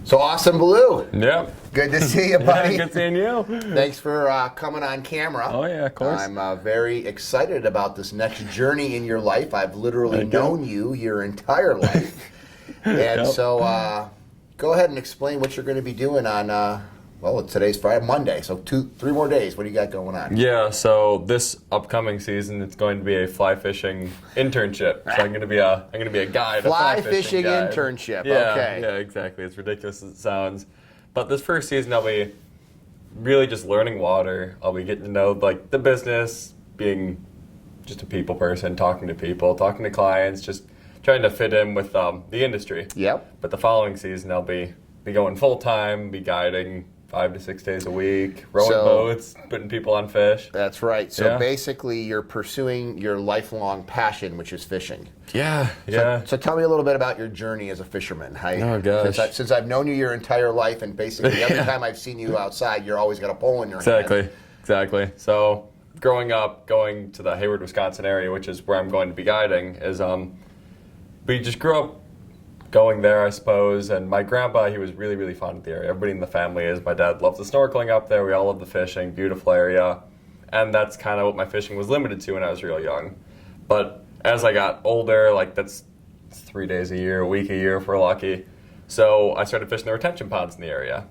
So Austin Beaulieu. Yep. Good to see you, buddy. Yeah, good seeing you. Thanks for coming on camera. Oh yeah, of course. I'm very excited about this next journey in your life. I've literally known you your entire life. And so go ahead and explain what you're going to be doing on, well, today's Friday, Monday, so 3 more days. What do you got going on? Yeah, so this upcoming season, it's going to be a fly fishing internship. So I'm going to be a guide, Fly a fly fishing guide. internship. Yeah, Okay. yeah, exactly. It's ridiculous as it sounds. But this first season, I'll be really just learning water. I'll be getting to know like the business, being just a people person, talking to people, talking to clients, just trying to fit in with the industry. Yep. But the following season, I'll be going full time, be guiding 5 to 6 days a week, rowing boats, putting people on fish. That's right. So basically, you're pursuing your lifelong passion, which is fishing. Yeah, yeah. So tell me a little bit about your journey as a fisherman. Oh, gosh. Since I've known you your entire life, and basically every time I've seen you outside, you're always got a pole in your hand. Exactly. So growing up, going to the Hayward, Wisconsin area, which is where I'm going to be guiding, is we just grew up going there, I suppose, and my grandpa, he was really, really fond of the area. Everybody in the family is. My dad loves the snorkeling up there. We all love the fishing, beautiful area. And that's kind of what my fishing was limited to when I was real young. But as I got older, like that's 3 days a year, a week a year if we're lucky. So I started fishing the retention ponds in the area.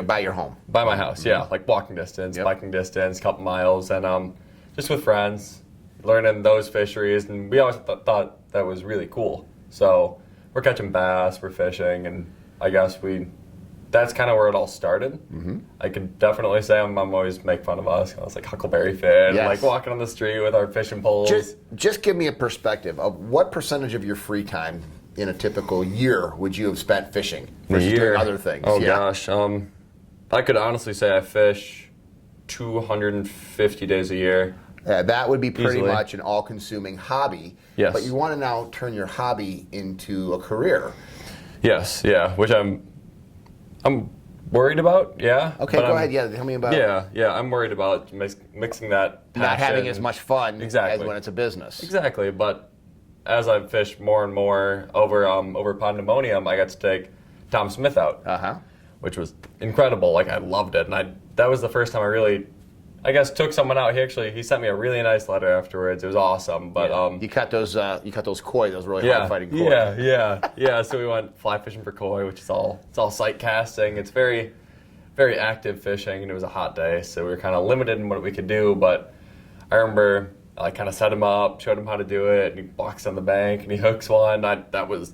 By your home? By my house, yeah. Like walking distance, biking distance, couple miles, and just with friends, learning those fisheries. And we always thought that was really cool. So we're catching bass, we're fishing, and I guess that's kind of where it all started. Mm-hmm. I could definitely say my mom always make fun of us. I was like Huckleberry Finn, like walking on the street with our fishing poles. Just give me a perspective of what percentage of your free time in a typical year would you have spent fishing versus doing other things? Oh gosh, I could honestly say I fish 250 days a year. That would be pretty much an all-consuming hobby. Yes. But you want to now turn your hobby into a career. Yes, yeah, which I'm worried about, yeah. Okay, go ahead, tell me about it. Yeah, I'm worried about mixing that passion. Not having as much fun as when it's a business. Exactly, but as I've fished more and more over Pandemonium, I got to take Tom Smith out, which was incredible. Like, I loved it, and that was the first time I really, I guess, took someone out. He sent me a really nice letter afterwards. It was awesome. But you cut those koi, those really hard fighting koi. Yeah. So we went fly fishing for koi, which is all sight casting. It's very, very active fishing, and it was a hot day, so we were kind of limited in what we could do. But I remember I kind of set him up, showed him how to do it, and he walks on the bank and he hooks one. That was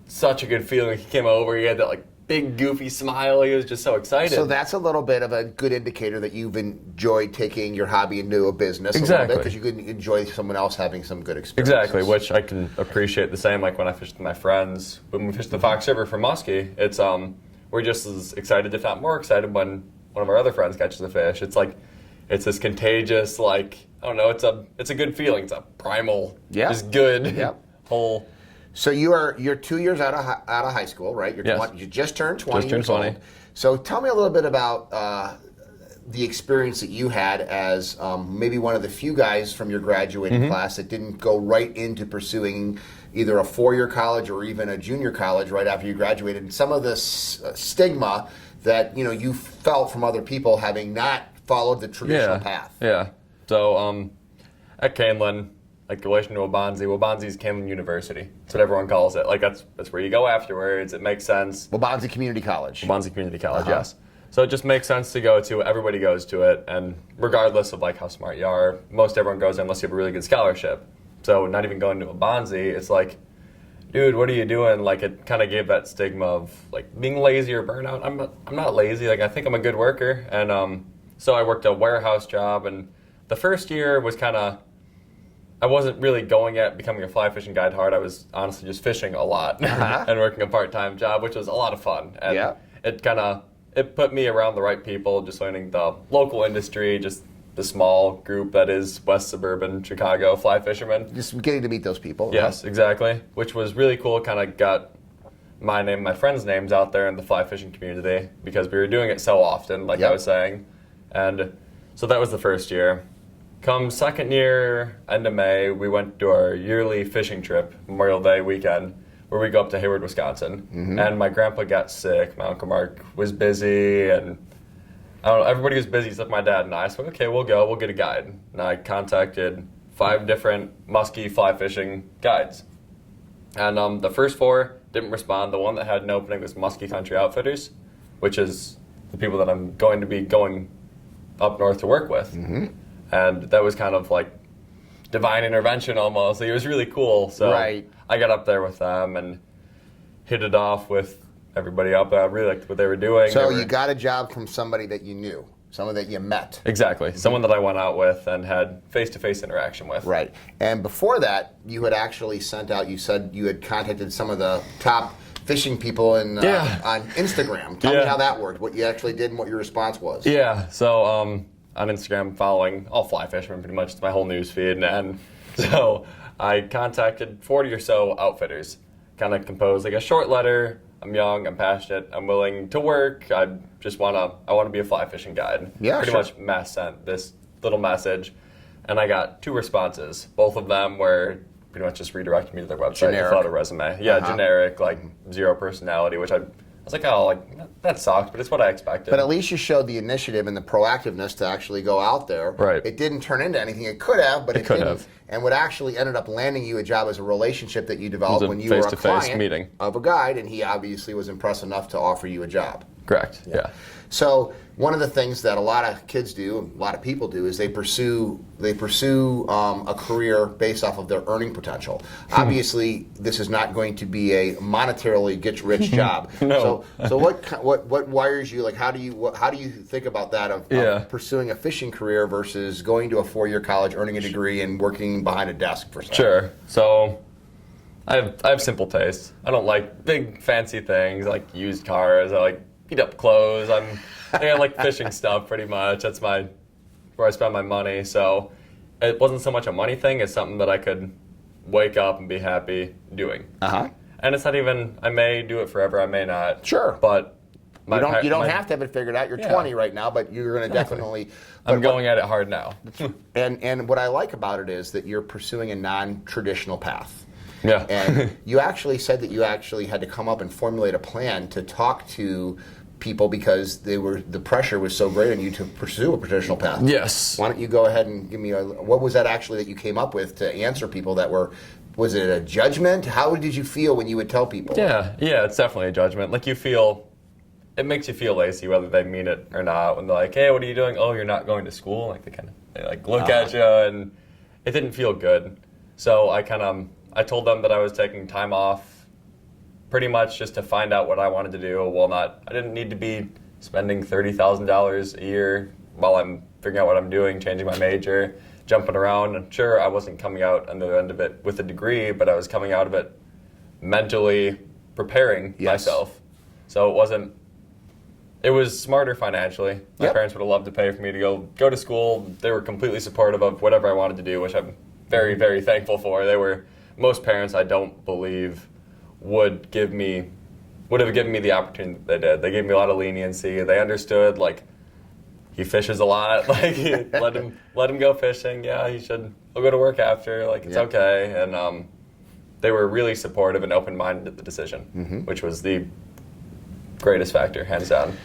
such a good feeling. He came over, he had that big goofy smile. He was just so excited. So that's a little bit of a good indicator that you've enjoyed taking your hobby into a business exactly. a little bit, because you could enjoy someone else having some good experiences. Exactly, which I can appreciate the same. Like when I fished with my friends, when we fished the Fox River for muskie, it's we're just as excited, if not more excited, when one of our other friends catches a fish. It's like it's this contagious, I don't know. It's a good feeling. It's a primal, just good whole. So you're 2 years out of high school, right? You just turned 20. Just turned 20. So tell me a little bit about the experience that you had as maybe one of the few guys from your graduating class that didn't go right into pursuing either a 4-year college or even a junior college right after you graduated, and some of this stigma that you felt from other people having not followed the traditional path. Yeah. So at Canelan, like relation to Wabanzi is Canelan University. That's what everyone calls it. Like that's where you go afterwards. It makes sense. Wabanzi Community College. Wabanzi Community College, yes. So it just makes sense to go to. Everybody goes to it, and regardless of how smart you are, most everyone goes there unless you have a really good scholarship. So not even going to Wabanzi, it's like, dude, what are you doing? Like it kind of gave that stigma of being lazy or burnout. I'm not lazy. I think I'm a good worker, and so I worked a warehouse job, and the first year was kind of. I wasn't really going at becoming a fly fishing guide hard. I was honestly just fishing a lot and working a part-time job, which was a lot of fun. And it put me around the right people, just learning the local industry, just the small group that is West Suburban Chicago fly fishermen. Just getting to meet those people. Yes, exactly, which was really cool. Kind of got my name, my friends' names out there in the fly fishing community because we were doing it so often, I was saying. And so that was the first year. Come second year, end of May, we went to our yearly fishing trip, Memorial Day weekend, where we go up to Hayward, Wisconsin. And my grandpa got sick. My Uncle Mark was busy, and I don't know, everybody was busy except my dad and I. So, okay, we'll go. We'll get a guide. And I contacted 5 different muskie fly fishing guides. And the first 4 didn't respond. The one that had an opening was Muskie Country Outfitters, which is the people that I'm going to be going up north to work with. And that was kind of like divine intervention almost. It was really cool. So Right. I got up there with them and hit it off with everybody up there. I really liked what they were doing. So you got a job from somebody that you knew, someone that you met. Exactly. Someone that I went out with and had face-to-face interaction with. Right. And before that, you had actually sent out, you said you had contacted some of the top fishing people on Instagram. Tell me how that worked, what you actually did and what your response was. Yeah. So on Instagram, following all fly fishermen pretty much. It's my whole news feed. And so I contacted 40 or so outfitters, kind of composed like a short letter. I'm young, I'm passionate, I'm willing to work. I want to be a fly fishing guide. Yeah, Pretty sure. much mass sent this little message, and I got 2 responses. Both of them were pretty much just redirected me to their website. Generic. Fill out a resume. Yeah, generic, like zero personality, which I was like, oh, like that sucked, but it's what I expected. But at least you showed the initiative and the proactiveness to actually go out there. Right. It didn't turn into anything. It could have, but it could didn't. have. And what actually ended up landing you a job as a relationship that you developed a when you were a face-to-face client meeting. of a guide, and he obviously was impressed enough to offer you a job. Correct. Yeah. So one of the things that a lot of kids do, a lot of people do, is they pursue a career based off of their earning potential. Obviously, this is not going to be a monetarily get-rich job. No. So what wires you? Like, how do you think about that of pursuing a fishing career versus going to a 4-year college, earning a degree, and working behind a desk for something? Sure. So I have simple tastes. I don't like big fancy things like used cars. I like beat up clothes. I like fishing stuff pretty much. That's where I spend my money. So it wasn't so much a money thing. It's something that I could wake up and be happy doing. And it's not even, I may do it forever, I may not. Sure. But You don't have to have it figured out. You're 20 right now, but you're going to definitely. I'm going at it hard now. And what I like about it is that you're pursuing a non-traditional path. Yeah. And you actually said that you actually had to come up and formulate a plan to talk to people because the pressure was so great on you to pursue a traditional path. Yes. Why don't you go ahead and give me what was that actually that you came up with to answer people that were? Was it a judgment? How did you feel when you would tell people? Yeah, it's definitely a judgment. Like it makes you feel lazy whether they mean it or not. When they're like, "Hey, what are you doing?" "Oh, you're not going to school." Like they look at you, and it didn't feel good. So I told them that I was taking time off, pretty much just to find out what I wanted to do. I didn't need to be spending $30,000 a year while I'm figuring out what I'm doing, changing my major, jumping around. And sure, I wasn't coming out on the end of it with a degree, but I was coming out of it mentally preparing myself. So it was smarter financially. My parents would have loved to pay for me to go to school. They were completely supportive of whatever I wanted to do, which I'm very, very thankful for. Most parents, I don't believe, would have given me the opportunity that they did. They gave me a lot of leniency. They understood, like, he fishes a lot. Like, let him go fishing. Yeah, he'll go to work after. Like, it's okay. And they were really supportive and open-minded at the decision, which was the greatest factor, hands down.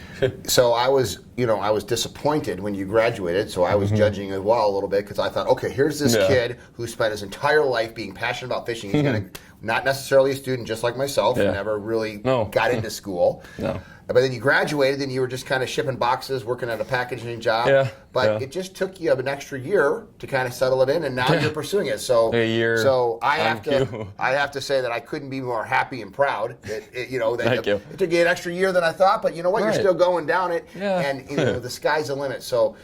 So I was disappointed when you graduated. So I was judging as well a little bit because I thought, okay, here's this kid who spent his entire life being passionate about fishing. He's not necessarily a student, just like myself. Never really got into school. No. But then you graduated, and you were just kind of shipping boxes, working at a packaging job. But it just took you an extra year to kind of settle it in, and now you're pursuing it. So a year. So I have to say that I couldn't be more happy and proud that it took you an extra year than I thought. But you know what? You're still going down it, and the sky's the limit. So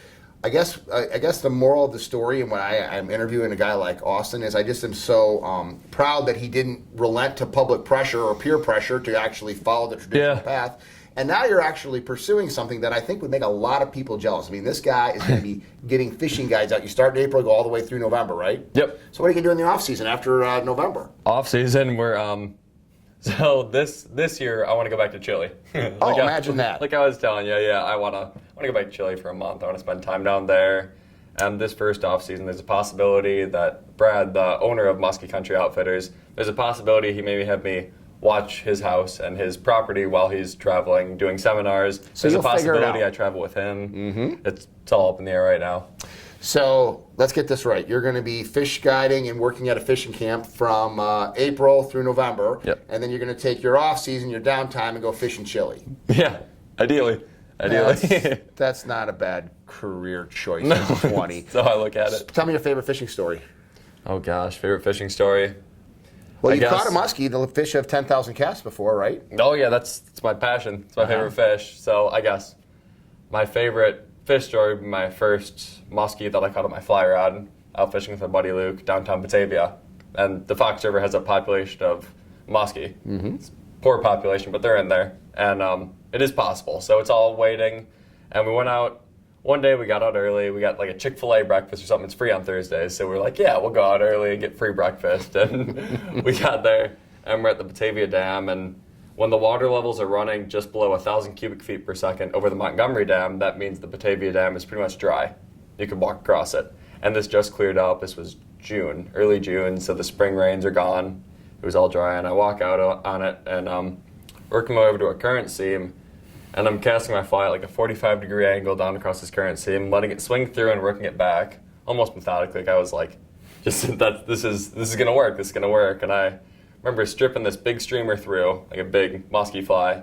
I guess the moral of the story, and when I'm interviewing a guy like Austin, is I just am so proud that he didn't relent to public pressure or peer pressure to actually follow the traditional path. And now you're actually pursuing something that I think would make a lot of people jealous. I mean, this guy is going to be getting fishing guides out. You start in April, go all the way through November, right? Yep. So what are you going to do in the off season after November? Off season, we're so this year I want to go back to Chile. Imagine that. Like I was telling you, I want to go back to Chile for a month. I want to spend time down there. And this first off season, there's a possibility that Brad, the owner of Muskie Country Outfitters, there's a possibility he maybe have me watch his house and his property while he's traveling, doing seminars. So there's a you'll figure it possibility out. I travel with him. It's all up in the air right now. So let's get this right. You're going to be fish guiding and working at a fishing camp from April through November. Yep. And then you're going to take your off season, your downtime, and go fish in Chile. Yeah, ideally. That's not a bad career choice at 20. That's how I look at it. Tell me your favorite fishing story. Oh gosh, favorite fishing story. Well, I you guess- caught a muskie, the fish of 10,000 casts before, right? Oh yeah, that's my passion. It's my favorite fish. So I guess my favorite fish story would be my first muskie that I caught on my fly rod out fishing with my buddy Luke downtown Batavia. And the Fox River has a population of muskie. It's a poor population, but they're in there. And it is possible. So it's all waiting. And we went out. One day we got out early. We got like a Chick-fil-A breakfast or something. It's free on Thursdays. So we're like, yeah, we'll go out early and get free breakfast. And we got there and we're at the Batavia Dam. And when the water levels are running just below 1,000 cubic feet per second over the Montgomery Dam, that means the Batavia Dam is pretty much dry. You can walk across it. And this just cleared up. This was June, early June. So the spring rains are gone. It was all dry. And I walk out on it and working my way over to a current seam. And I'm casting my fly at like a 45-degree angle down across this current seam, letting it swing through and working it back, almost methodically. Like I was like, this is gonna work. This is gonna work. And I remember stripping this big streamer through, like a big musky fly.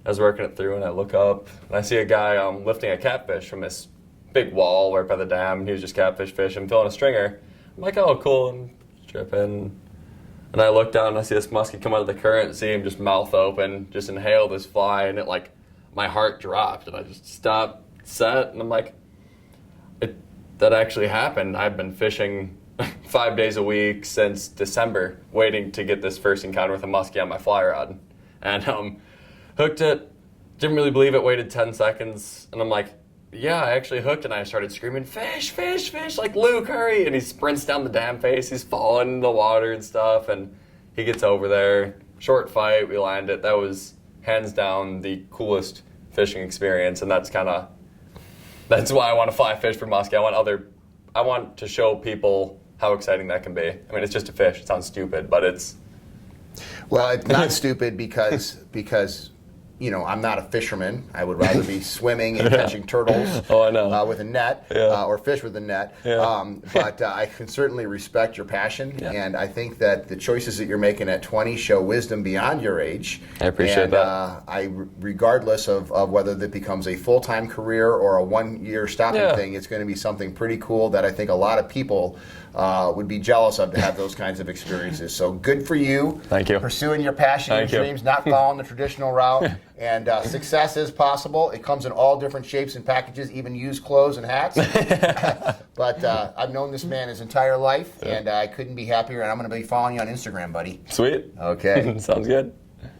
I was working it through, and I look up, and I see a guy lifting a catfish from this big wall right by the dam, and he was just catfish fishing, filling a stringer. I'm like, oh, cool, and stripping. And I look down, and I see this muskie come out of the current seam, just mouth open, just inhale this fly, and it like, my heart dropped, and I just stopped, sat, and I'm like, that actually happened. I've been fishing 5 days a week since December, waiting to get this first encounter with a muskie on my fly rod. And hooked it, didn't really believe it, waited 10 seconds, and I'm like, yeah, I actually hooked, and I started screaming, fish, fish, fish, like, Luke, hurry, and he sprints down the dam face, he's falling in the water and stuff, and he gets over there, short fight, we land it. That was hands down the coolest fishing experience, and that's why I want to fly fish for muskie. I want to show people how exciting that can be. I mean, it's just a fish. It sounds stupid, but it's... Well, it's not stupid because I'm not a fisherman. I would rather be swimming and catching turtles with a net or fish with a net. Yeah. But I can certainly respect your passion, and I think that the choices that you're making at 20 show wisdom beyond your age. I appreciate that. Regardless of whether that becomes a full-time career or a one-year stopping thing, it's going to be something pretty cool that I think a lot of people would be jealous of to have those kinds of experiences. So good for you. Thank you. Pursuing your passion and dreams, not following the traditional route. And success is possible. It comes in all different shapes and packages, even used clothes and hats. But I've known this man his entire life, and I couldn't be happier. And I'm going to be following you on Instagram, buddy. Sweet. Okay. Sounds good.